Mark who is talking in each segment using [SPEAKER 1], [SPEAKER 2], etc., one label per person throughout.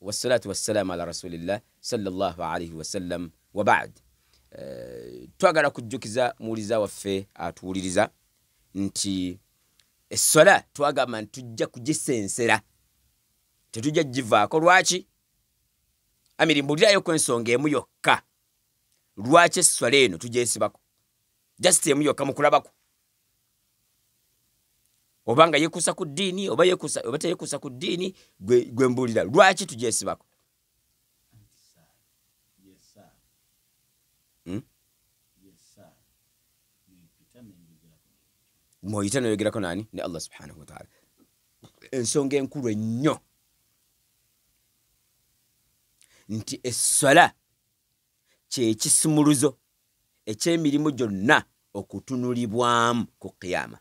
[SPEAKER 1] wassalatu wassalamu ala rasulillah sallallahu alayhi wasallam wa ba'd. Twagala kujjukiza muliza waffe atuwuliriza nti essola twagamba nti tujja kugisensera, tetujja givaako. Lwaki? Amiri mbulirayo ku ensonga emu yokka. Lwaki essola eno tugyesibako? Just emu yokka mu kulabako. Obanga yekuusa ku ddiini oba teyekuusa ku ddiini, gwe mbulira lwaki tugyesibako? Mwoyita noyogerako nani? Ne Allah subhanahu wa ta'ala. Ensonga enkulu ennyo nti essola kyekisumuluzo eky'emirimu gyonna okutunulibwamu ku qiyama.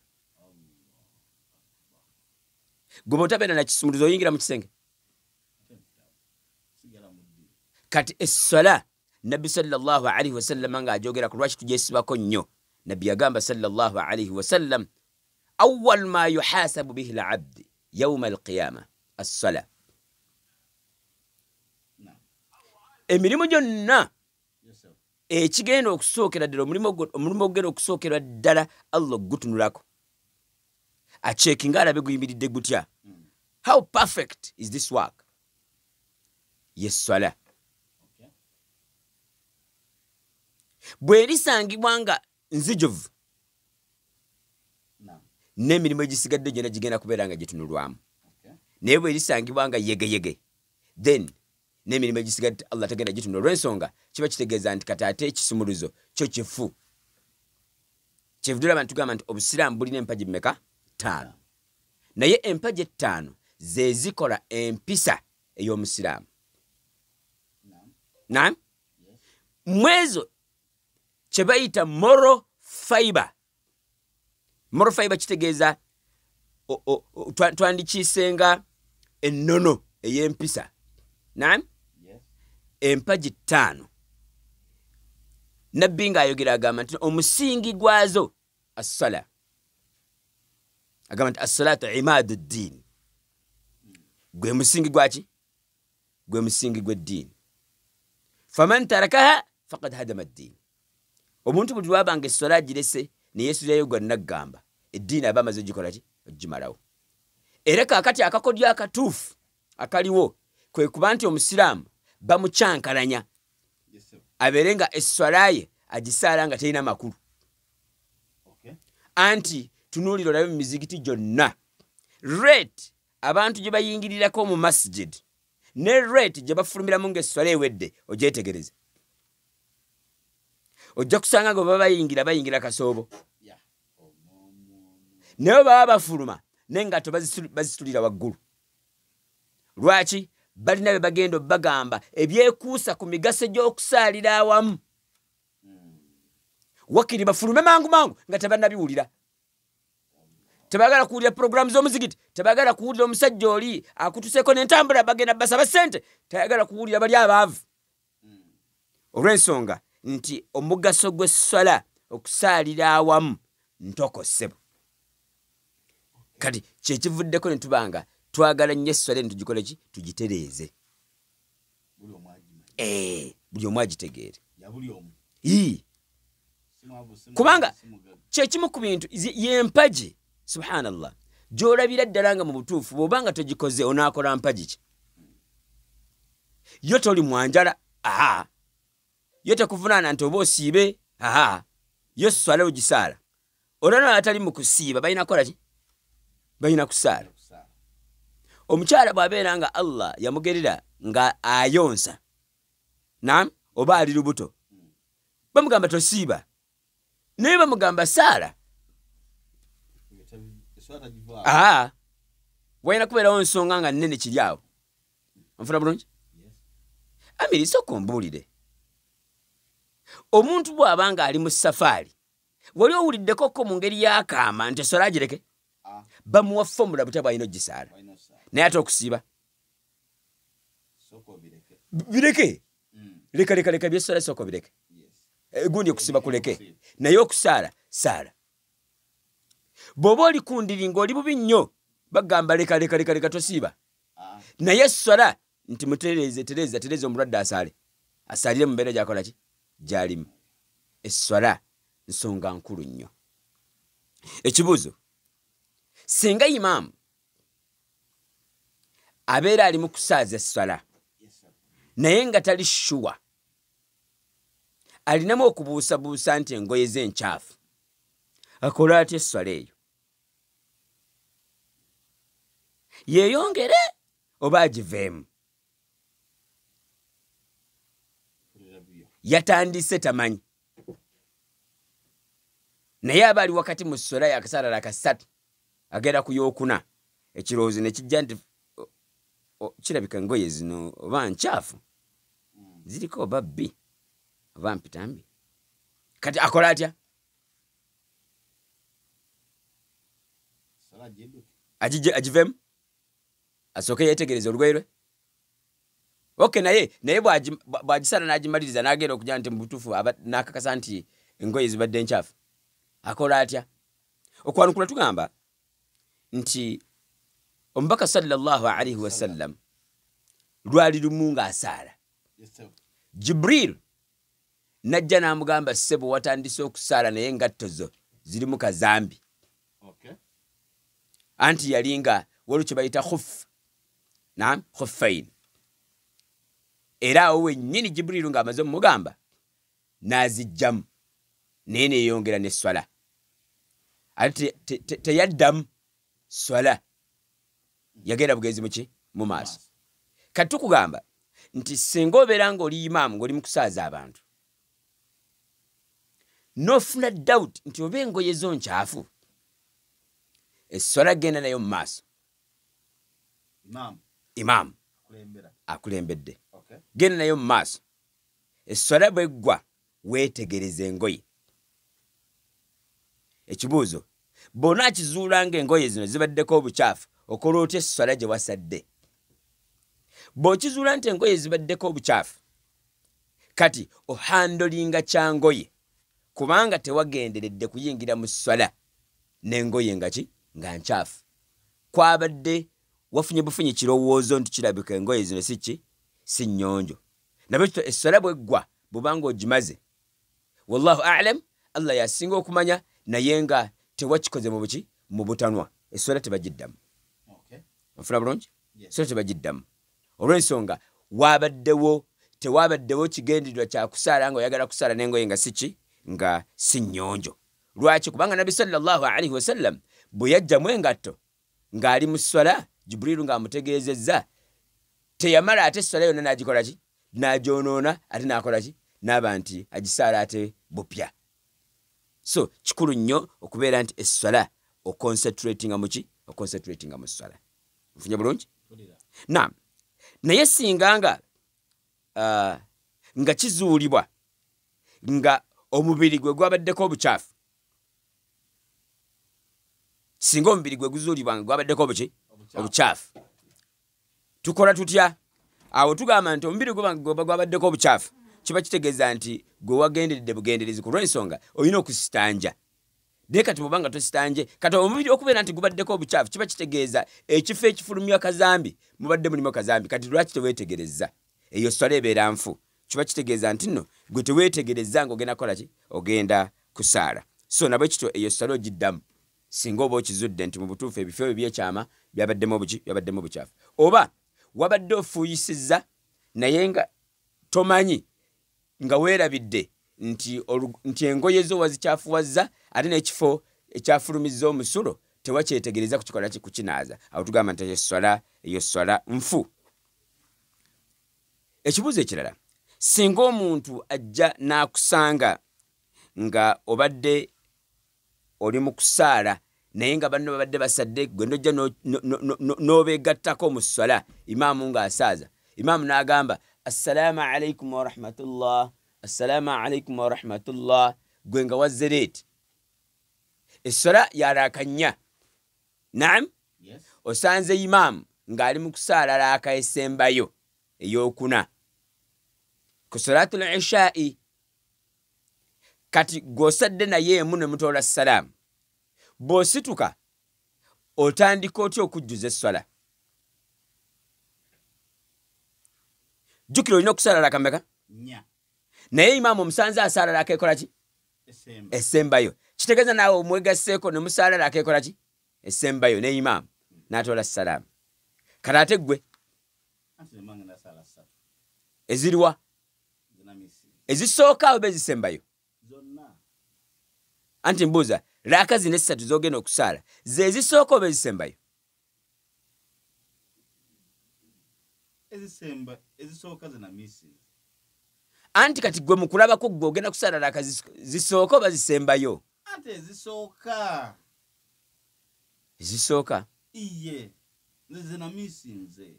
[SPEAKER 1] Gwe bw'otabeera na kisumuluzo oyingira mu kisenge. Kati essola Nabbi sallallahu alayhi wasallam ng'ajogera ku lwaki tugyesibako nnyo. Nabbi yagamba sallallahu alayhi wasallam, awwal ma yuhasabu bihi al-abd yawma al-qiyama as-sala. Emirimu gyonna ekigenda okusookera ddala, omulimu ogenda okusookera ddala Allah gutunulako, achekinga alabe guyimiridde gutya. How perfect is this work? Yes, sala. Bwerisangibwa nga nzijuvu, n'emirimu egisigadde gyonna gigenda kubeera nga gitunulwamu. Naye bwerisangibwa nga yegeyege, then n'emirimu egisigadde Allah tagenda gitunula. Olw'ensonga kiba kitegeeza nti kati ate ekisumuluzo kyo kifu. Kyevudde abantu tugamba nti Obusiraamu bulina empagi mmeka? 5. Naye empagi 5 ze zikola empisa ey'Omusiraamu. Naam? Mwezo kye bayita moral fiber. Moral fiber kitegeeza twandikiisenga ennono ey'empisa. Naam? Empagi 5. Nabbi ng'ayogera agamba nti omusingi gwazo as-sala. Agamba nti as-salatu imaadu ddiin. Gwe musingi gwaki? Gwe musingi gw'eddiini. Faman tarakaha faqad hadama ad-diin. Omuntu buli lwabanga essola agirese ne yeesuulirayo gwonna gamba, eddiini aba amaze ogikola ki? Ogimalawo. Era kaakati akakodyo akatuufu akaliwo kwe kuba nti Omusiraamu bamukyankalanya abeere nga essola ye agisaala nga terina makulu. Anti tunuulira olabe mu mizigiti gyonna rate abantu gye bayingirirako mu masjid ne rate gye bafulumiramu ng'essola ewedde ogyetegereze. Ojja kusanga nga baba bayingira kasoobo. Naye baba bafuluma n'engatto bazitulira waggulu. Lwaki? Balina be bagenda bagamba ebyekuusa ku migaso gy'okusaalira awamu. Wakiri bafulume mangu nga tebannabiwulira. Tebagala kuwulira programu z'omuzigiti, tebagala kuwulira omusajja oli akutuseeko n'entambula bagenda basaba ssente, tebagala kuwulira bali abaavu. Olw'ensonga nti omugaso gw'essola okusaalira awamu ntokosebo. Kati kyekivuddeko ne tubanga twagala nnyo essola eno tugikole ki? Tugitereeze. Buli omu agitegeere. Kubanga kyekimu ku bintu y'empagi, subhanallah, gy'olabira ddala nga mu butuufu bw'obanga togikoze onaakola mpagi ki? Yo toli mwanjala, yo tekuvunaana nti oba osiibe, yo swala ogisaala. Olana atali mu kusiiba balina kola ki? Balina kusaala. Omukyala bw'abeera nga Allah yamugerera nga ayonsa, naam, oba ali lubuto, bamugamba tosiiba, naye bamugamba saala. Walina kubeerawo ensonga nga nnene kiri awo. Onfuna bulungi? Amiri sooka ombuulire. Omuntu bw'abanga ali mu safaari, wali owuliddeko ko mu ngeri y'akaama nti essola agireke? Bamuwa fomula butya bw'alina ogisaala. Naye ate okusiiba bireke. Leka byessola sooka bireke. Gundi okusiiba kuleke. Naye okusaala saala. Bw'oba oli ku ndiri ng'oli bubi nnyo bagamba leka tosiiba. Naye essola nti tereza omulwadde asalire mu mbeera gyakola ki gyalimu. Esswala nsonga nkulu nnyo. Ekibuuzo, singa imaamu abeera ali mu kusaaza esswala naye nga tali shuwa, alinamu okubuusabuusa nti engoye ze nkyafu, akola atya esswala eyo? Yeeyongere oba agiveemu? Yatandise tamanyi, naye aba ali wakati mu sswala yakasalala kasatu agenda ku yookuna, ekirowoozo ne kijja nti kirabika engoye zino oba nkyafu, ziriko oba bbi oba mpitambi. Kati akola atya? Agiveemu, asooke yeetegereza olugoye lwe. Naye bw'agisala n'agimaliriza n'agenda okujja nti mu butuufu n'akakasa nti engoye zibadde nkyafu, akola atya? Okwanukula tugamba nti omubaka sallallahu alaihi wasallam lwali lumu ng'asaala, Jibril najja n'amugamba, ssebo watandise okusaala naye engatto zo zirimu kazambi. Anti yali nga waliwo kye bayita khuf, khuffain. Era awo wennyini Jibril ng'amaze omugamba n'azijjamu, naye neeyongera n'esswala. Ate teyaddamu swala, yagenda bugenzi muki mu maaso. Kati tukugamba nti singa obeera ng'oli imaamu ng'oli mu kusaaza abantu, n'ofuna doubt nti oba engoye zo nkyafu, esswala genda nayo mu maaso. Imaamu akulembedde, genda nayo mu maaso. Esswala bweggwa weetegereza engoye. Ekibuuzo, bw'ona akizuula ng'engoye zino zibaddeko obukyafu, okola otya esswala gye wasadde? Bw'okizuula nti engoye zibaddeko obukyafu, kati ohandolinga kyangoye, kubanga tewagenderedde kuyingira mu sswala n'engoye nga nkyafu. Kwabadde wafunye bufunye kirowoozo nti kirabika engoye zino si nnyonjo. Nabekyo esswala bweggwa bw'obanga ogimaze, wallahu a'lam, Allah yasinga okumanya, naye nga tewakikoze mu butanwa, esswala tebagiddamu. Ofuna bulungi? Esswala tebagiddamu. Olw'ensonga tewabaddewo kigendererwa kya kusaala nga oyagala kusaala n'engoye nga si nnyonjo. Lwaki? Kubanga Nabbi sallallahu alaihi wasallam bwe yajjamu engatto ng'ali mu sswala, Jibrilu ng'amutegeezezza, teyamala ate esswala yonna n'agikola ki? N'agyonoona, ate n'akola ki? N'aba nti agisaala ate bupya. So kikulu nnyo okubeera nti esswala oconcentratinga mu sswala. Nfunye bulungi? Naye singa nga kizuulibwa nga omubiri gwe gwabaddeko obukyafu, singa omubiri gwe guzuulibwa nga gwabaddeko obukyafu, tukola tutya? Awo tugamba nti omubiri gwe gwabaddeko obukyafu, kiba kitegeeza nti gwe wagenderedde bugenderezi, ku lw'ensonga olina okusitanja. Naye kati bw'oba nga tositanje, kati omubiri okubeera nti gubaddeko obukyafu, kiba kitegeeza ekifo ekifulumya kazambi mubadde mulimu kazambi. Kati lwaki teweetegereza? Eyo sswala ebeera nfu. Kiba kitegeeza nti nno gwe teweetegereza ng'ogenda kukola ki? Ogenda kusaala. So nabwe kityo eyo sswala ogiddamu singa oba okizudde nti mu butuufu ebifo ebyo by'ekyama byabaddemu obukyafu, oba wabadde ofuuyisizza naye nga tomanyi, nga weerabidde nti engoye zo wazikyafuwazza, ate n'ekifo ekyafulumizza omusulo tewakyetegereza kukikola ki? Kukinaaza. Awo tugamba nti eyo sswala nfu. Ekibuuzo ekirala, singa omuntu ajja n'akusanga nga obadde oli mu kusaala naye nga banno babadde basadde, gwe n'ojja n'obeegattako mu sswala, imaamu ng'asaaza, imaamu n'agamba assalaamu alaikum wa rahmatullah, assalaamu alaikum wa rahmatullah, gwe nga wazze leeti, esswala yalaakanya. Naam, osanze imaamu ng'ali mu kusaala laaka esembayo ey'okuna ku salaatul ishaa'i, kati gw'osadde naye emu ne mutoola salaamu, bw'osituka otandika otya okujjuza esswala? jukira olina okusala raka mmeka
[SPEAKER 2] nya
[SPEAKER 1] naye imaamu omusanze asala raka ekola ki esembayo kitegeeza naawe omwegasseeko ne musala raka ekola ki esembayo ne imaamu n'atoola salaamu kati ate ggwe eziriwa ezisooka oba ezisembayo anti mbuuza raka zino essatu zogenda okusaala ze ezisooka oba ezisembayo
[SPEAKER 2] ezisooka zina missing
[SPEAKER 1] anti kati gwe mukulabako gwe ogenda kusaala raka zisooka oba zisembayo
[SPEAKER 2] ate ezisooka
[SPEAKER 1] ezisooka
[SPEAKER 2] iye zina missing ze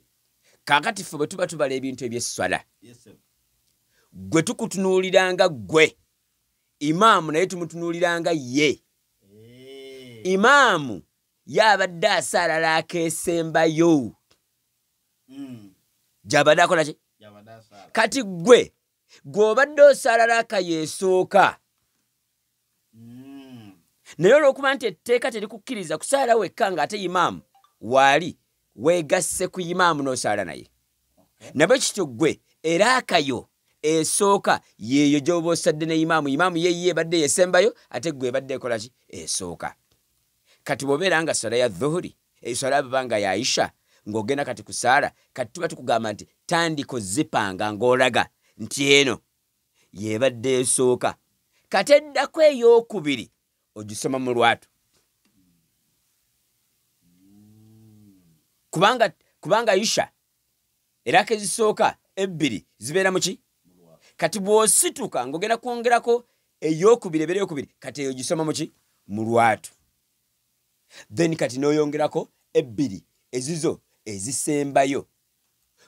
[SPEAKER 1] kakati ffe bwe tuba tubala ebintu ebyesswala
[SPEAKER 2] yes
[SPEAKER 1] gwe tukutunuuliranga gwe imaamu naye tumutunuuliranga ye imaamu yabadde asaala raka esembayo gyabadde akola ki kati gwe obadde osaala raka yeesooka naye olw'okuba nti etteeka terikukkiriza kusaala wekka ng'ate imaamu waali weegasse ku imaamu n'osaala naye nabwe kityo gwe eraakayo esooka yeeyo gy'oba osadde ne imaamu yeeyo ebadde yeesembayo ate gwe ebadde ekola ki esooka kati bw'obeera nga swala ya dhuhuri eswala babanga ya isha ng'ogenda kati kusaala kati tuba tukugamba nti tandika ozipanga ng'olaga nti eno yebadde esooka kati eddako ey'okubiri ogisoma mu lwatu kubanga isha eraka ezisooka ebbiri zibeera mu ki kati bw'osituka ng'ogenda kwongerako ey'okubiri ebeera ey'okubiri kati eyo gisoma mu ki mu lwatu then kati n'oyongerako ebbiri ezizo ezisembayo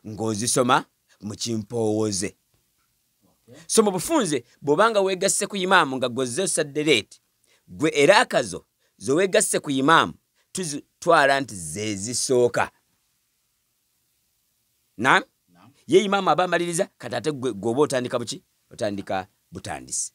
[SPEAKER 1] ng'ozisoma mu kimpoowoze so mu bufunze bw'obanga weegasse ku imaamu nga gozze osadde leeti gwe eraakazo zoweegasse ku imaamu tuzitwala nti ze zisooka ye imaamu aba amaliriza kati ate gwe oba otandika buki otandika butandisi